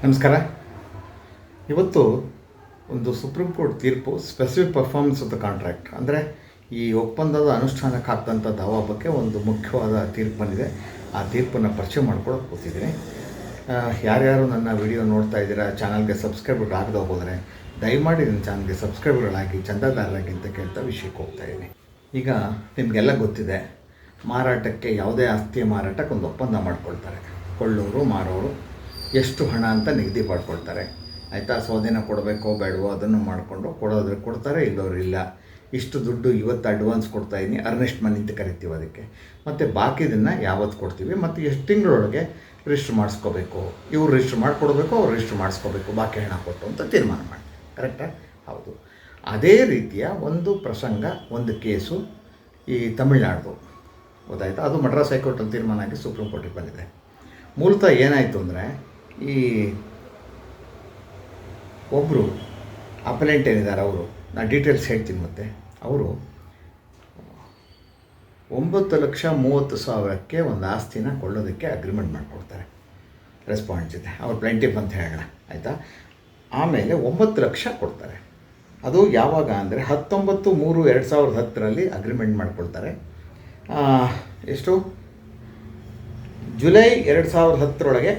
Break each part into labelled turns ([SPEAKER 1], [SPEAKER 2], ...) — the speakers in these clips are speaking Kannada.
[SPEAKER 1] ನಮಸ್ಕಾರ. ಇವತ್ತು ಒಂದು ಸುಪ್ರೀಂ ಕೋರ್ಟ್ ತೀರ್ಪು specific performance of the contract ಅಂದರೆ ಈ ಒಪ್ಪಂದದ ಅನುಷ್ಠಾನಕ್ಕೆ ಆಗ್ತಂಥ ದಾವಾ ಬಗ್ಗೆ ಒಂದು ಮುಖ್ಯವಾದ ತೀರ್ಪು ಬಂದಿದೆ. ಆ ತೀರ್ಪನ್ನು ಪರಿಚಯ ಮಾಡ್ಕೊಳ್ಳೋಕೆ ಕೂತಿದ್ದೀನಿ. ಯಾರ್ಯಾರು ನನ್ನ ವಿಡಿಯೋ ನೋಡ್ತಾ ಇದ್ದೀರಾ, ಚಾನಲ್ಗೆ ಸಬ್ಸ್ಕ್ರೈಬರ್ ಆಗದೆ ಹೋದರೆ ದಯಮಾಡಿ ನನ್ನ ಚಾನಲ್ಗೆ ಸಬ್ಸ್ಕ್ರೈಬರ್ಗಳಾಗಿ ಚಂದಾದಾರರಾಗಿ ಅಂತ ಕೇಳ್ತಾ ವಿಷಯಕ್ಕೆ ಹೋಗ್ತಾಯಿದ್ದೀನಿ. ಈಗ ನಿಮಗೆಲ್ಲ ಗೊತ್ತಿದೆ, ಮಾರಾಟಕ್ಕೆ ಯಾವುದೇ ಆಸ್ತಿಯ ಮಾರಾಟಕ್ಕೆ ಒಂದು ಒಪ್ಪಂದ ಮಾಡ್ಕೊಳ್ತಾರೆ. ಕೊಳ್ಳೋರು ಮಾರೋರು ಎಷ್ಟು ಹಣ ಅಂತ ನಿಗದಿ ಮಾಡ್ಕೊಳ್ತಾರೆ. ಆಯಿತಾ, ಸ್ವಾಧೀನ ಕೊಡಬೇಕೋ ಬೇಡವೋ ಅದನ್ನು ಮಾಡಿಕೊಂಡು ಕೊಡೋದ್ರೆ ಕೊಡ್ತಾರೆ, ಇಲ್ಲೋರು ಇಲ್ಲ. ಇಷ್ಟು ದುಡ್ಡು ಇವತ್ತು ಅಡ್ವಾನ್ಸ್ ಕೊಡ್ತಾಯಿದ್ದೀನಿ, ಅರ್ನೆಸ್ಟ್ ಮನಿ ಅಂತ ಕರಿತೀವಿ ಅದಕ್ಕೆ. ಮತ್ತು ಬಾಕಿದನ್ನು ಯಾವತ್ತು ಕೊಡ್ತೀವಿ ಮತ್ತು ಎಷ್ಟು ತಿಂಗಳೊಳಗೆ ರಿಜಿಸ್ಟ್ರ್ ಮಾಡಿಸ್ಕೋಬೇಕು, ಇವ್ರು ರಿಜಿಸ್ಟ್ರ್ ಮಾಡಿಕೊಡ್ಬೇಕು, ಅವ್ರು ರಿಜಿಸ್ಟ್ರ್ ಮಾಡಿಸ್ಕೋಬೇಕು ಬಾಕಿ ಹಣ ಕೊಟ್ಟು ಅಂತ ತೀರ್ಮಾನ ಮಾಡಿ. ಕರೆಕ್ಟಾ? ಹೌದು. ಅದೇ ರೀತಿಯ ಒಂದು ಪ್ರಸಂಗ, ಒಂದು ಕೇಸು ಈ ತಮಿಳ್ನಾಡು ಗೊತ್ತಾಯ್ತು. ಅದು ಮಡ್ರಾಸ್ ಹೈಕೋರ್ಟಲ್ಲಿ ತೀರ್ಮಾನ ಆಗಿ ಸುಪ್ರೀಂ ಕೋರ್ಟಿಗೆ ಬಂದಿದೆ. ಮೂಲತಃ ಏನಾಯಿತು ಅಂದರೆ, ಈ ಒಬ್ಬರು ಅಪಲೆಂಟ್ ಏನಿದ್ದಾರೆ ಅವರು, ನಾನು ಡೀಟೇಲ್ಸ್ ಹೇಳ್ತೀನಿ. ಮತ್ತು ಅವರು 9,30,30,000ಕ್ಕೆ ಒಂದು ಆಸ್ತಿನ ಕೊಳ್ಳೋದಕ್ಕೆ ಅಗ್ರಿಮೆಂಟ್ ಮಾಡಿಕೊಡ್ತಾರೆ ರೆಸ್ಪಾಂಡ್ ಜೊತೆ. ಅವ್ರು ಪ್ಲೆಂಟಿಫ್ ಅಂತ ಹೇಳೋಣ, ಆಯಿತಾ. ಆಮೇಲೆ 9 ಲಕ್ಷ ಕೊಡ್ತಾರೆ. ಅದು ಯಾವಾಗ ಅಂದರೆ 19/3/2010 ಅಗ್ರಿಮೆಂಟ್ ಮಾಡಿಕೊಳ್ತಾರೆ. ಎಷ್ಟು? ಜುಲೈ 2010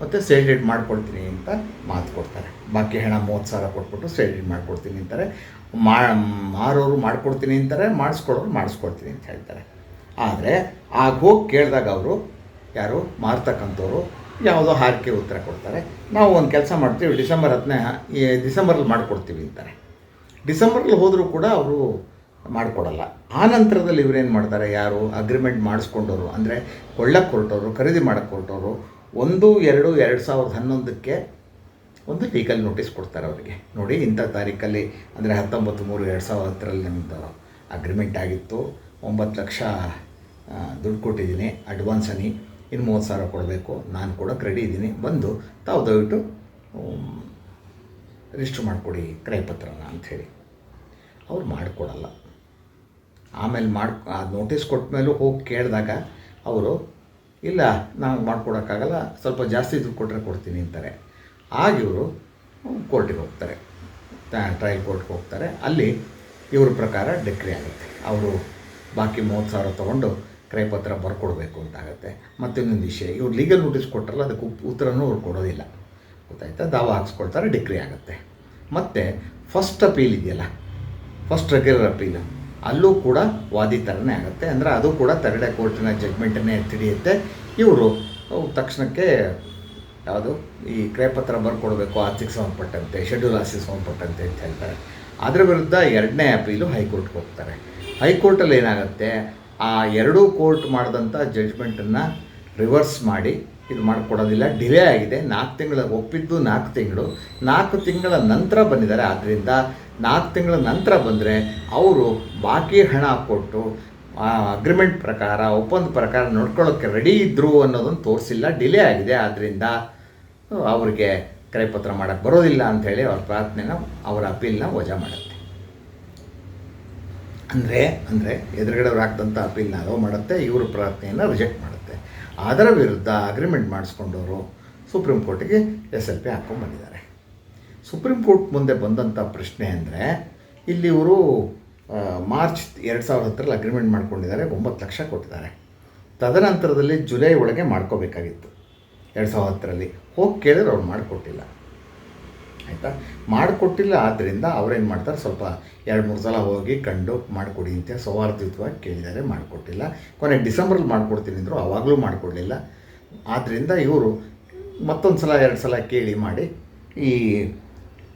[SPEAKER 1] ಮತ್ತು ಸೇಲ್ ಡೀಡ್ ಮಾಡಿಕೊಡ್ತೀನಿ ಅಂತ ಮಾತು ಕೊಡ್ತಾರೆ. ಬಾಕಿ ಹಣ 30,000 ಕೊಟ್ಬಿಟ್ಟು ಸೇಲ್ ಡೀಡ್ ಮಾಡಿಕೊಡ್ತೀನಿ ಅಂತಾರೆ. ಮಾರೋರು ಮಾಡಿಕೊಡ್ತೀನಿ ಅಂತಾರೆ, ಮಾಡಿಸ್ಕೊಡೋರು ಮಾಡಿಸ್ಕೊಡ್ತೀನಿ ಅಂತ ಹೇಳ್ತಾರೆ. ಆದರೆ ಆಗ ಹೋಗಿ ಕೇಳಿದಾಗ ಅವರು, ಯಾರು ಮಾರ್ತಕ್ಕಂಥವ್ರು, ಯಾವುದೋ ಹಾರಿಕೆ ಉತ್ತರ ಕೊಡ್ತಾರೆ. ನಾವು ಒಂದು ಕೆಲಸ ಮಾಡ್ತೀವಿ, ಡಿಸೆಂಬರಲ್ಲಿ ಮಾಡಿಕೊಡ್ತೀವಿ ಅಂತಾರೆ. ಡಿಸೆಂಬರಲ್ಲಿ ಹೋದರೂ ಕೂಡ ಅವರು ಮಾಡಿಕೊಡಲ್ಲ. ಆ ನಂತರದಲ್ಲಿ ಇವರೇನು ಮಾಡ್ತಾರೆ, ಯಾರು ಅಗ್ರಿಮೆಂಟ್ ಮಾಡಿಸ್ಕೊಂಡವರು ಅಂದರೆ ಕೊಳ್ಳಕ್ಕೆ ಹೊರಟವರು, ಖರೀದಿ ಮಾಡೋಕ್ಕೆ ಹೊರಟವರು 1/2/2011 ಒಂದು ಲೀಗಲ್ ನೋಟಿಸ್ ಕೊಡ್ತಾರೆ ಅವರಿಗೆ. ನೋಡಿ, ಇಂಥ ತಾರೀಕಲ್ಲಿ ಅಂದರೆ 19/3/2010 ನಿಮ್ಮದು ಅಗ್ರಿಮೆಂಟ್ ಆಗಿತ್ತು, 9 ಲಕ್ಷ ದುಡ್ಡು ಕೊಟ್ಟಿದ್ದೀನಿ ಅಡ್ವಾನ್ಸ್ ಅನಿ, ಇನ್ನು 30,000 ಕೊಡಬೇಕು, ನಾನು ಕೊಡೋಕ್ಕೆ ರೆಡಿ ಇದ್ದೀನಿ, ಬಂದು ತಾವು ದಯವಿಟ್ಟು ರಿಜಿಸ್ಟ್ರ್ ಮಾಡಿಕೊಡಿ ಕ್ರಯಪತ್ರನ ಅಂಥೇಳಿ. ಅವ್ರು ಮಾಡಿಕೊಡಲ್ಲ. ಆಮೇಲೆ ಆ ನೋಟಿಸ್ ಕೊಟ್ಟ ಮೇಲೂ ಹೋಗಿ ಕೇಳಿದಾಗ ಅವರು, ಇಲ್ಲ ನಾವು ಮಾಡ್ಕೊಡೋಕ್ಕಾಗಲ್ಲ, ಸ್ವಲ್ಪ ಜಾಸ್ತಿ ದುಡ್ಡು ಕೊಟ್ಟರೆ ಕೊಡ್ತೀನಿ ಅಂತಾರೆ. ಆಗ ಇವರು ಕೋರ್ಟಿಗೆ ಹೋಗ್ತಾರೆ, ಟ್ರಯಲ್ ಕೋರ್ಟ್ಗೆ ಹೋಗ್ತಾರೆ. ಅಲ್ಲಿ ಇವ್ರ ಪ್ರಕಾರ ಡಿಕ್ರಿ ಆಗುತ್ತೆ. ಅವರು ಬಾಕಿ 30,000 ತೊಗೊಂಡು ಕ್ರಯಪತ್ರ ಬರ್ಕೊಡ್ಬೇಕು ಅಂತಾಗುತ್ತೆ. ಮತ್ತು ಇನ್ನೊಂದು ವಿಷಯ, ಇವ್ರು ಲೀಗಲ್ ನೋಟಿಸ್ ಕೊಟ್ಟರಲ್ಲ, ಅದಕ್ಕೆ ಉತ್ತರನೂ ಅವ್ರು ಕೊಡೋದಿಲ್ಲ, ಗೊತ್ತಾಯ್ತಾ. ದಾವಾ ಹಾಕ್ಸ್ಕೊಳ್ತಾರೆ, ಡಿಕ್ರಿ ಆಗುತ್ತೆ. ಮತ್ತು ಫಸ್ಟ್ ಅಪೀಲ್ ಇದೆಯಲ್ಲ, ಫಸ್ಟ್ ರೆಗ್ಯುಲರ್ ಅಪೀಲ್, ಅಲ್ಲೂ ಕೂಡ ವಾದಿ ಥರನೇ ಆಗುತ್ತೆ. ಅಂದರೆ ಅದು ಕೂಡ ತರಡೆ ಕೋರ್ಟಿನ ಜಡ್ಮೆಂಟನ್ನೇ ಎತ್ತಿಡಿಯುತ್ತೆ. ಇವರು ತಕ್ಷಣಕ್ಕೆ ಯಾವುದು ಈ ಕ್ರಯಪತ್ರ ಬರ್ಕೊಡ್ಬೇಕು, ಆಸ್ತಿಗೆ ಸಂಬಂಧಪಟ್ಟಂತೆ, ಶೆಡ್ಯೂಲ್ ಆಸ್ತಿಗೆ ಸಂಬಂಧಪಟ್ಟಂತೆ ಅಂತ ಹೇಳ್ತಾರೆ. ಅದರ ವಿರುದ್ಧ 2ನೇ ಅಪೀಲು ಹೈಕೋರ್ಟ್ಗೆ ಹೋಗ್ತಾರೆ. ಹೈಕೋರ್ಟಲ್ಲಿ ಏನಾಗುತ್ತೆ, ಆ ಎರಡೂ ಕೋರ್ಟ್ ಮಾಡಿದಂಥ ಜಡ್ಜ್ಮೆಂಟನ್ನು ರಿವರ್ಸ್ ಮಾಡಿ ಇದು ಮಾಡಿಕೊಡೋದಿಲ್ಲ, ಡಿಲೇ ಆಗಿದೆ. 4 ತಿಂಗಳ ಒಪ್ಪಿದ್ದು 4 ತಿಂಗಳ ನಂತರ ಬಂದಿದ್ದಾರೆ. ಆದ್ದರಿಂದ 4 ತಿಂಗಳ ನಂತರ ಬಂದರೆ ಅವರು ಬಾಕಿ ಹಣ ಕೊಟ್ಟು ಅಗ್ರಿಮೆಂಟ್ ಪ್ರಕಾರ, ಒಪ್ಪಂದ ಪ್ರಕಾರ ನೋಡ್ಕೊಳ್ಳೋಕ್ಕೆ ರೆಡಿ ಇದ್ದರು ಅನ್ನೋದನ್ನು ತೋರಿಸಿಲ್ಲ, ಡಿಲೇ ಆಗಿದೆ. ಆದ್ದರಿಂದ ಅವರಿಗೆ ಕ್ರಯಪತ್ರ ಮಾಡೋಕ್ಕೆ ಬರೋದಿಲ್ಲ ಅಂಥೇಳಿ ಅವ್ರ ಪ್ರಾರ್ಥನೆನ, ಅವರ ಅಪೀಲ್ನ ವಜಾ ಮಾಡುತ್ತೆ. ಅಂದರೆ ಎದುರುಗಡೆ ಅವ್ರು ಹಾಕ್ದಂಥ ಅಪೀಲ್ನ ಅಲೋ ಮಾಡುತ್ತೆ, ಇವ್ರ ಪ್ರಾರ್ಥನೆಯನ್ನು ರಿಜೆಕ್ಟ್ ಮಾಡುತ್ತೆ. ಅದರ ವಿರುದ್ಧ ಅಗ್ರಿಮೆಂಟ್ ಮಾಡಿಸ್ಕೊಂಡವರು ಸುಪ್ರೀಂ ಕೋರ್ಟಿಗೆ SLP ಹಾಕ್ಕೊಂಡ್ಬಂದಿದ್ದಾರೆ. ಸುಪ್ರೀಂ ಕೋರ್ಟ್ ಮುಂದೆ ಬಂದಂಥ ಪ್ರಶ್ನೆ ಅಂದರೆ, ಇಲ್ಲಿ ಇವರು ಮಾರ್ಚ್ 2010 ಅಗ್ರಿಮೆಂಟ್ ಮಾಡ್ಕೊಂಡಿದ್ದಾರೆ, 9 ಲಕ್ಷ ಕೊಟ್ಟಿದ್ದಾರೆ. ತದನಂತರದಲ್ಲಿ ಜುಲೈ ಒಳಗೆ ಮಾಡ್ಕೋಬೇಕಾಗಿತ್ತು 2010 ಹೋಗಿ ಕೇಳಿದ್ರೆ ಅವ್ರು ಮಾಡಿಕೊಟ್ಟಿಲ್ಲ, ಆಯಿತಾ. ಮಾಡಿಕೊಟ್ಟಿಲ್ಲ. ಆದ್ದರಿಂದ ಅವರೇನು ಮಾಡ್ತಾರೆ, ಸ್ವಲ್ಪ 2-3 ಸಲ ಹೋಗಿ ಕಂಡು ಮಾಡಿಕೊಡಿ ಅಂತ ಸೌಹಾರ್ದಯುತವಾಗಿ ಕೇಳಿದ್ದಾರೆ, ಮಾಡಿಕೊಟ್ಟಿಲ್ಲ. ಕೊನೆಗೆ ಡಿಸೆಂಬರಲ್ಲಿ ಮಾಡಿಕೊಡ್ತೀನಿ ಅಂದರು, ಆವಾಗಲೂ ಮಾಡಿಕೊಡಲಿಲ್ಲ. ಆದ್ದರಿಂದ ಇವರು ಮತ್ತೊಂದು ಸಲ 2 ಸಲ ಕೇಳಿ ಮಾಡಿ ಈ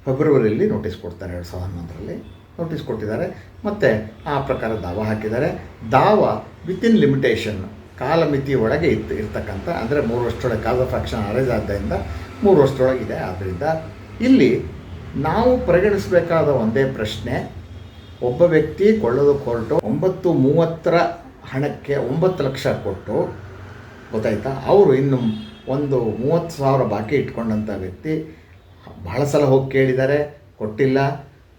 [SPEAKER 1] ಫೆಬ್ರವರಿಯಲ್ಲಿ ನೋಟಿಸ್ ಕೊಡ್ತಾರೆ. 2011 ನೋಟಿಸ್ ಕೊಟ್ಟಿದ್ದಾರೆ. ಮತ್ತು ಆ ಪ್ರಕಾರ ದಾವಾ ಹಾಕಿದ್ದಾರೆ. ದಾವಾ ವಿತಿನ್ ಲಿಮಿಟೇಷನ್, ಕಾಲಮಿತಿ ಒಳಗೆ ಇರ್ತಕ್ಕಂಥ, ಅಂದರೆ 3 ವರ್ಷದೊಳಗೆ ಕಾಸ್ ಆಫ್ ಆಕ್ಷನ್ ಅರೈಸ್ ಆದ್ದರಿಂದ 3 ವರ್ಷದೊಳಗಿದೆ. ಆದ್ದರಿಂದ ಇಲ್ಲಿ ನಾವು ಪರಿಗಣಿಸಬೇಕಾದ ಒಂದೇ ಪ್ರಶ್ನೆ, ಒಬ್ಬ ವ್ಯಕ್ತಿ ಕೊಳ್ಳೋದಕ್ಕೆ ಹೊರಟು 9:30 ಹಣಕ್ಕೆ 9 ಲಕ್ಷ ಕೊಟ್ಟು, ಗೊತ್ತಾಯ್ತಾ, ಅವರು ಇನ್ನು ಒಂದು 30,000 ಬಾಕಿ ಇಟ್ಕೊಂಡಂಥ ವ್ಯಕ್ತಿ ಬಹಳ ಸಲ ಹೋಗಿ ಕೇಳಿದ್ದಾರೆ, ಕೊಟ್ಟಿಲ್ಲ.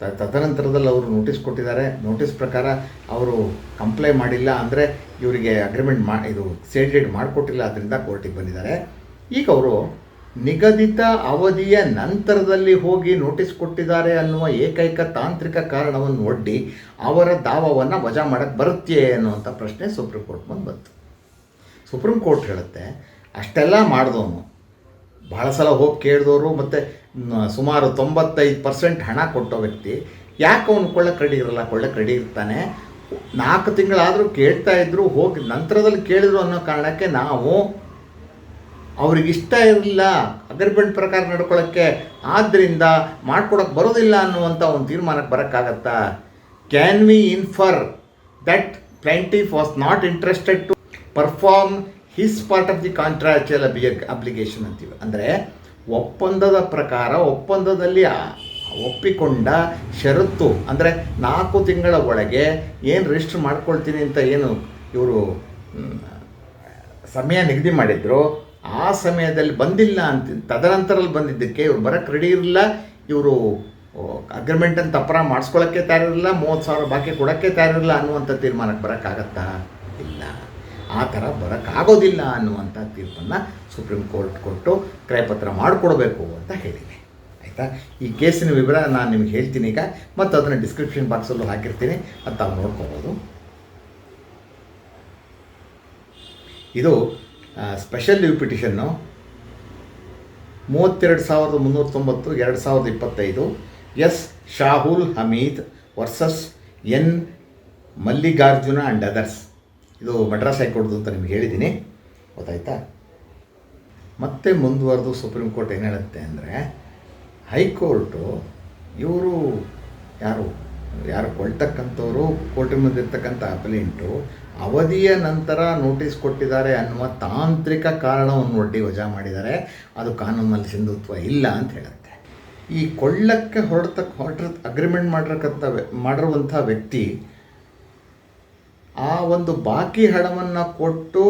[SPEAKER 1] ತದನಂತರದಲ್ಲಿ ಅವರು ನೋಟಿಸ್ ಕೊಟ್ಟಿದ್ದಾರೆ. ನೋಟಿಸ್ ಪ್ರಕಾರ ಅವರು ಕಂಪ್ಲೈ ಮಾಡಿಲ್ಲ, ಅಂದರೆ ಇವರಿಗೆ ಅಗ್ರಿಮೆಂಟ್ ಇದು ಸೇಲ್ ಡೀಡ್ ಮಾಡಿಕೊಟ್ಟಿಲ್ಲ. ಅದರಿಂದ ಕೋರ್ಟಿಗೆ ಬಂದಿದ್ದಾರೆ. ಈಗ ಅವರು ನಿಗದಿತ ಅವಧಿಯ ನಂತರದಲ್ಲಿ ಹೋಗಿ ನೋಟಿಸ್ ಕೊಟ್ಟಿದ್ದಾರೆ ಅನ್ನುವ ಏಕೈಕ ತಾಂತ್ರಿಕ ಕಾರಣವನ್ನು ಒಡ್ಡಿ ಅವರ ದಾವವನ್ನು ವಜಾ ಮಾಡೋಕ್ಕೆ ಬರುತ್ತೆ ಅನ್ನುವಂಥ ಪ್ರಶ್ನೆ ಸುಪ್ರೀಂ ಕೋರ್ಟ್ ಮುಂದೆ ಬಂತು. ಸುಪ್ರೀಂ ಕೋರ್ಟ್ ಹೇಳುತ್ತೆ, ಅಷ್ಟೆಲ್ಲ ಮಾಡಿದವನು, ಭಾಳ ಸಲ ಹೋಗಿ ಕೇಳಿದವರು ಮತ್ತು ಸುಮಾರು 95% ಹಣ ಕೊಟ್ಟೋ ವ್ಯಕ್ತಿ ಯಾಕೆ ಅವನು ಕೊಳ್ಳಕ್ಕೆ ರೆಡಿ ಇರಲ್ಲ? ಕೊಳ್ಳಕ್ಕೆ ರೆಡಿ ಇರ್ತಾನೆ. 4 ತಿಂಗಳಾದರೂ ಕೇಳ್ತಾ ಇದ್ದರು, ಹೋಗಿ ನಂತರದಲ್ಲಿ ಕೇಳಿದ್ರು ಅನ್ನೋ ಕಾರಣಕ್ಕೆ ನಾವು ಅವ್ರಿಗಿಷ್ಟ ಇರಲಿಲ್ಲ ಅಗ್ರಿಮೆಂಟ್ ಪ್ರಕಾರ ನಡ್ಕೊಳ್ಳೋಕ್ಕೆ, ಆದ್ದರಿಂದ ಮಾಡ್ಕೊಡೋಕ್ಕೆ ಬರೋದಿಲ್ಲ ಅನ್ನುವಂಥ ಒಂದು ತೀರ್ಮಾನಕ್ಕೆ ಬರೋಕ್ಕಾಗತ್ತಾ? Can we infer that plaintiff was not interested to perform his part of the contractual obligation ಅಂತೀವಿ. ಅಂದರೆ ಒಪ್ಪಂದದ ಪ್ರಕಾರ, ಒಪ್ಪಂದದಲ್ಲಿ ಒಪ್ಪಿಕೊಂಡ ಷರತ್ತು, ಅಂದರೆ 4 ತಿಂಗಳ ಒಳಗೆ ಏನು ರಿಜಿಸ್ಟರ್ ಮಾಡ್ಕೊಳ್ತೀನಿ ಅಂತ ಏನು ಇವರು ಸಮಯ ನಿಗದಿ ಮಾಡಿದ್ರು, ಆ ಸಮಯದಲ್ಲಿ ಬಂದಿಲ್ಲ ಅಂತ, ತದನಂತರಲ್ಲಿ ಬಂದಿದ್ದಕ್ಕೆ ಇವರು ಬರೋಕ್ಕೆ ರೆಡಿ ಇರಲಿಲ್ಲ. ಇವರು ಅಗ್ರಿಮೆಂಟ್ ಅಂತ ಅಪರ ಮಾಡಿಸ್ಕೊಳ್ಳೋಕ್ಕೆ ತಯಾರಿರಲಿಲ್ಲ, 30,000 ಬಾಕಿ ಕೊಡೋಕ್ಕೆ ತಯಾರಿರಲಿಲ್ಲ ಅನ್ನುವಂಥ ತೀರ್ಮಾನಕ್ಕೆ ಬರೋಕ್ಕಾಗತ್ತಾ? ಇಲ್ಲ, ಆ ಥರ ಬರೋಕ್ಕಾಗೋದಿಲ್ಲ ಅನ್ನುವಂಥ ತೀರ್ಪನ್ನು ಸುಪ್ರೀಂ ಕೋರ್ಟ್ ಕೊಟ್ಟು ಕ್ರಯಪತ್ರ ಮಾಡಿಕೊಡ್ಬೇಕು ಅಂತ ಹೇಳಿದೆ. ಆಯಿತಾ? ಈ ಕೇಸಿನ ವಿವರ ನಾನು ನಿಮ್ಗೆ ಹೇಳ್ತೀನಿ ಈಗ, ಮತ್ತು ಅದನ್ನು ಡಿಸ್ಕ್ರಿಪ್ಷನ್ ಬಾಕ್ಸಲ್ಲೂ ಹಾಕಿರ್ತೀನಿ, ಅದು ತಾವು ನೋಡ್ಕೋಬೋದು. ಇದು special leave petition 32,390 2025 S Shahul Hameed versus N Mallikarjuna and others. ಇದು ಮಡ್ರಾಸ್ ಹೈಕೋರ್ಟ್ದು ಅಂತ ನಿಮ್ಗೆ ಹೇಳಿದ್ದೀನಿ, ಗೊತ್ತಾಯ್ತಾ? ಮತ್ತೆ ಮುಂದುವರೆದು ಸುಪ್ರೀಂ ಕೋರ್ಟ್ ಏನು ಹೇಳುತ್ತೆ ಅಂದರೆ, ಹೈಕೋರ್ಟು ಇವರು ಯಾರು ಕೊಳ್ತಕ್ಕಂಥವ್ರು, ಕೋರ್ಟಿನ ಮುಂದೆ ಇರ್ತಕ್ಕಂಥ ಅಪಲೆಂಟು ಅವಧಿಯ ನಂತರ ನೋಟಿಸ್ ಕೊಟ್ಟಿದ್ದಾರೆ ಅನ್ನುವ ತಾಂತ್ರಿಕ ಕಾರಣವನ್ನು ಒಡ್ಡಿ ವಜಾ ಮಾಡಿದ್ದಾರೆ, ಅದು ಕಾನೂನಲ್ಲಿ ಸಿಂಧುತ್ವ ಇಲ್ಲ ಅಂತ ಹೇಳುತ್ತೆ. ಈ ಕೊಳ್ಳಕ್ಕೆ ಅಗ್ರಿಮೆಂಟ್ ಮಾಡಿರುವಂಥ ವ್ಯಕ್ತಿ ಆ ಒಂದು ಬಾಕಿ ಹಣವನ್ನು ಕೊಟ್ಟು,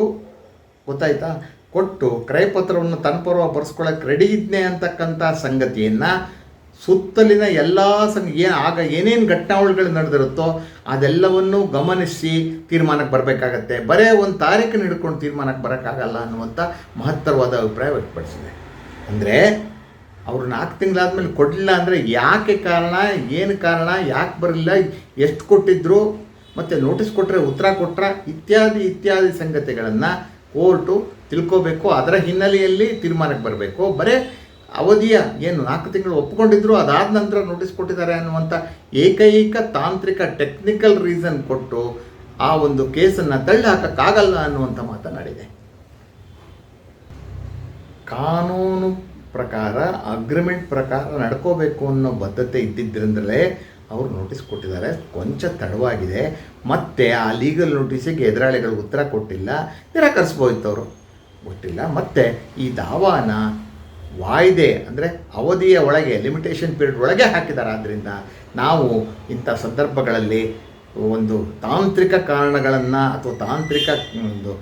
[SPEAKER 1] ಗೊತ್ತಾಯ್ತಾ, ಕೊಟ್ಟು ಕ್ರಯಪತ್ರವನ್ನು ತನ್ನ ಪರವಾಗಿ ಬರ್ಸ್ಕೊಳ್ಳೋಕೆ ರೆಡಿ ಇದ್ನೇ ಅಂತಕ್ಕಂಥ ಸಂಗತಿಯನ್ನು ಸುತ್ತಲಿನ ಎಲ್ಲ ಆಗ ಏನೇನು ಘಟನಾವಳಿಗಳು ನಡೆದಿರುತ್ತೋ ಅದೆಲ್ಲವನ್ನೂ ಗಮನಿಸಿ ತೀರ್ಮಾನಕ್ಕೆ ಬರಬೇಕಾಗತ್ತೆ. ಬರೀ ಒಂದು ತಾರೀಖನ್ನು ಹಿಡ್ಕೊಂಡು ತೀರ್ಮಾನಕ್ಕೆ ಬರೋಕ್ಕಾಗಲ್ಲ ಅನ್ನುವಂಥ ಮಹತ್ತರವಾದ ಅಭಿಪ್ರಾಯ ವ್ಯಕ್ತಪಡಿಸಿದೆ. ಅಂದರೆ ಅವರು 4 ತಿಂಗಳಾದಮೇಲೆ ಕೊಡಲಿಲ್ಲ ಅಂದರೆ ಯಾಕೆ ಕಾರಣ, ಏನು ಕಾರಣ, ಯಾಕೆ ಬರಲಿಲ್ಲ, ಎಷ್ಟು ಕೊಟ್ಟಿದ್ರು, ಮತ್ತು ನೋಟಿಸ್ ಕೊಟ್ಟರೆ ಉತ್ತರ ಕೊಟ್ಟರ, ಇತ್ಯಾದಿ ಸಂಗತಿಗಳನ್ನು ಕೋರ್ಟು ತಿಳ್ಕೋಬೇಕು. ಅದರ ಹಿನ್ನೆಲೆಯಲ್ಲಿ ತೀರ್ಮಾನಕ್ಕೆ ಬರಬೇಕು. ಬರೀ ಅವಧಿಯ ಏನು 4 ತಿಂಗಳು ಒಪ್ಪಿಕೊಂಡಿದ್ರು, ಅದಾದ ನಂತರ ನೋಟಿಸ್ ಕೊಟ್ಟಿದ್ದಾರೆ ಅನ್ನುವಂಥ ಏಕೈಕ ತಾಂತ್ರಿಕ ಟೆಕ್ನಿಕಲ್ ರೀಸನ್ ಕೊಟ್ಟು ಆ ಒಂದು ಕೇಸನ್ನು ತಳ್ಳಿ ಹಾಕೋಕ್ಕಾಗಲ್ಲ ಅನ್ನುವಂಥ ಮಾತನಾಡಿದೆ. ಕಾನೂನು ಪ್ರಕಾರ, ಅಗ್ರಿಮೆಂಟ್ ಪ್ರಕಾರ ನಡ್ಕೋಬೇಕು ಅನ್ನೋ ಬದ್ಧತೆ ಇದ್ದಿದ್ದರಿಂದಲೇ ಅವರು ನೋಟಿಸ್ ಕೊಟ್ಟಿದ್ದಾರೆ. ಕೊಂಚ ತಡವಾಗಿದೆ, ಮತ್ತು ಆ ಲೀಗಲ್ ನೋಟಿಸಿಗೆ ಎದುರಾಳಿಗಳು ಉತ್ತರ ಕೊಟ್ಟಿಲ್ಲ, ನಿರಾಕರಿಸ್ಬೋದಿತ್ತು ಅವರು, ಗೊತ್ತಿಲ್ಲ. ಮತ್ತು ಈ ದಾವಾನ ವಾಯ್ದೆ ಅಂದರೆ ಅವಧಿಯ ಒಳಗೆ, ಲಿಮಿಟೇಷನ್ ಪೀರಿಯಡ್ ಒಳಗೆ ಹಾಕಿದ್ದಾರೆ. ಆದ್ದರಿಂದ ನಾವು ಇಂಥ ಸಂದರ್ಭಗಳಲ್ಲಿ ಒಂದು ತಾಂತ್ರಿಕ ಕಾರಣಗಳನ್ನು ಅಥವಾ ತಾಂತ್ರಿಕ ಒಂದು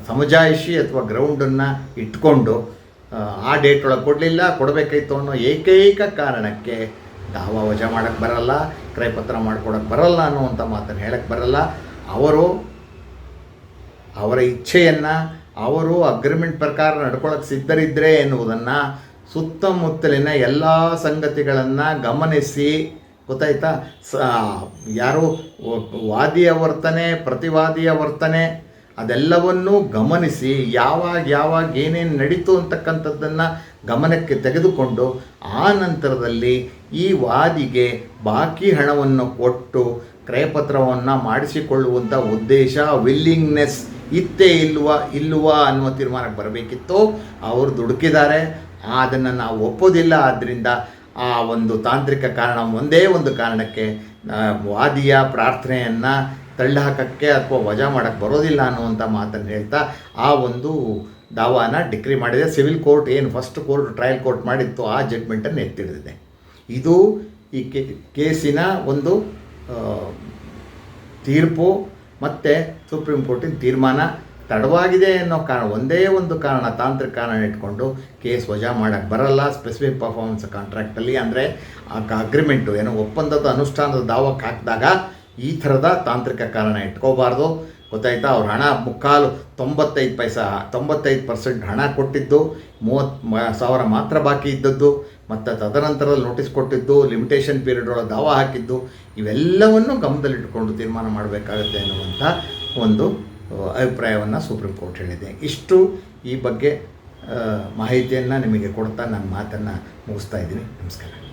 [SPEAKER 1] ಸಮಜಾಯಿಷಿ ಅಥವಾ ಗ್ರೌಂಡನ್ನು ಇಟ್ಕೊಂಡು ಆ ಡೇಟ್ ಒಳಗೆ ಕೊಡಲಿಲ್ಲ, ಕೊಡಬೇಕಾಯ್ತು ಅನ್ನೋ ಏಕೈಕ ಕಾರಣಕ್ಕೆ ದಾವಾ ವಜಾ ಮಾಡೋಕ್ಕೆ ಬರಲ್ಲ, ಕ್ರಯಪತ್ರ ಮಾಡ್ಕೊಡೋಕ್ಕೆ ಬರಲ್ಲ ಅನ್ನುವಂಥ ಮಾತನ್ನು ಹೇಳಕ್ಕೆ ಬರಲ್ಲ. ಅವರ ಇಚ್ಛೆಯನ್ನು, ಅವರು ಅಗ್ರಿಮೆಂಟ್ ಪ್ರಕಾರ ನಡ್ಕೊಳ್ಳೋಕ್ಕೆ ಸಿದ್ಧರಿದ್ದರೆ ಎನ್ನುವುದನ್ನು ಸುತ್ತಮುತ್ತಲಿನ ಎಲ್ಲ ಸಂಗತಿಗಳನ್ನು ಗಮನಿಸಿ, ಗೊತ್ತಾಯ್ತಾ, ಯಾರು ವಾದಿಯ ವರ್ತನೆ, ಪ್ರತಿವಾದಿಯ ವರ್ತನೆ ಅದೆಲ್ಲವನ್ನೂ ಗಮನಿಸಿ ಯಾವಾಗ ಏನೇನು ನಡೀತು ಅಂತಕ್ಕಂಥದ್ದನ್ನು ಗಮನಕ್ಕೆ ತೆಗೆದುಕೊಂಡು ಆ ನಂತರದಲ್ಲಿ ಈ ವಾದಿಗೆ ಬಾಕಿ ಹಣವನ್ನು ಕೊಟ್ಟು ಕ್ರಯಪತ್ರವನ್ನು ಮಾಡಿಸಿಕೊಳ್ಳುವಂಥ ಉದ್ದೇಶ, ವಿಲ್ಲಿಂಗ್ನೆಸ್ ಇತ್ತೇ ಇಲ್ವಾ ಅನ್ನುವ ತೀರ್ಮಾನಕ್ಕೆ ಬರಬೇಕಿತ್ತು. ಅವರು ದುಡುಕಿದ್ದಾರೆ, ಅದನ್ನು ನಾವು ಒಪ್ಪೋದಿಲ್ಲ. ಆದ್ದರಿಂದ ಆ ಒಂದು ತಾಂತ್ರಿಕ ಕಾರಣ, ಒಂದೇ ಒಂದು ಕಾರಣಕ್ಕೆ ವಾದಿಯ ಪ್ರಾರ್ಥನೆಯನ್ನು ತಳ್ಳಿಹಾಕಕ್ಕೆ ಅಥವಾ ವಜಾ ಮಾಡೋಕ್ಕೆ ಬರೋದಿಲ್ಲ ಅನ್ನುವಂಥ ಮಾತನ್ನು ಹೇಳ್ತಾ ಆ ಒಂದು ದಾವಾನ ಡಿಕ್ರಿ ಮಾಡಿದೆ. ಸಿವಿಲ್ ಕೋರ್ಟ್ ಏನು ಫಸ್ಟ್ ಕೋರ್ಟ್ ಟ್ರಯಲ್ ಕೋರ್ಟ್ ಮಾಡಿತ್ತು ಆ ಜಡ್ಮೆಂಟನ್ನು ಎತ್ತಿಡಿದೆ. ಇದು ಈ ಕೇಸಿನ ಒಂದು ತೀರ್ಪು ಮತ್ತು ಸುಪ್ರೀಂ ಕೋರ್ಟಿನ ತೀರ್ಮಾನ. ತಡವಾಗಿದೆ ಅನ್ನೋ ಕಾರಣ, ಒಂದೇ ಒಂದು ಕಾರಣ, ತಾಂತ್ರಿಕ ಕಾರಣ ಇಟ್ಕೊಂಡು ಕೇಸ್ ವಜಾ ಮಾಡೋಕ್ಕೆ ಬರಲ್ಲ. ಸ್ಪೆಸಿಫಿಕ್ ಪರ್ಫಾರ್ಮೆನ್ಸ್ ಕಾಂಟ್ರಾಕ್ಟಲ್ಲಿ ಅಂದರೆ ಆ ಅಗ್ರಿಮೆಂಟು ಏನೋ ಒಪ್ಪಂದದ ಅನುಷ್ಠಾನದ ದಾವಕ್ಕೆ ಹಾಕಿದಾಗ ಈ ಥರದ ತಾಂತ್ರಿಕ ಕಾರಣ ಇಟ್ಕೋಬಾರ್ದು. ಗೊತ್ತಾಯ್ತಾ? ಅವ್ರ ಹಣ ಮುಕ್ಕಾಲು 95% ಹಣ ಕೊಟ್ಟಿದ್ದು, 30,000 ಮಾತ್ರ ಬಾಕಿ ಇದ್ದದ್ದು, ಮತ್ತು ತದನಂತರದಲ್ಲಿ ನೋಟಿಸ್ ಕೊಟ್ಟಿದ್ದು, ಲಿಮಿಟೇಷನ್ ಪೀರಿಯಡ್ ಒಳಗೆ ದಾವ ಹಾಕಿದ್ದು, ಇವೆಲ್ಲವನ್ನು ಗಮನದಲ್ಲಿಟ್ಟುಕೊಂಡು ತೀರ್ಮಾನ ಮಾಡಬೇಕಾಗುತ್ತೆ ಅನ್ನುವಂಥ ಒಂದು ಅಭಿಪ್ರಾಯವನ್ನು ಸುಪ್ರೀಂ ಕೋರ್ಟ್ ಹೇಳಿದೆ. ಇಷ್ಟು ಈ ಬಗ್ಗೆ ಮಾಹಿತಿಯನ್ನು ನಿಮಗೆ ಕೊಡ್ತಾ ನನ್ನ ಮಾತನ್ನು ಮುಗಿಸ್ತಾ ಇದ್ದೀನಿ. ನಮಸ್ಕಾರ.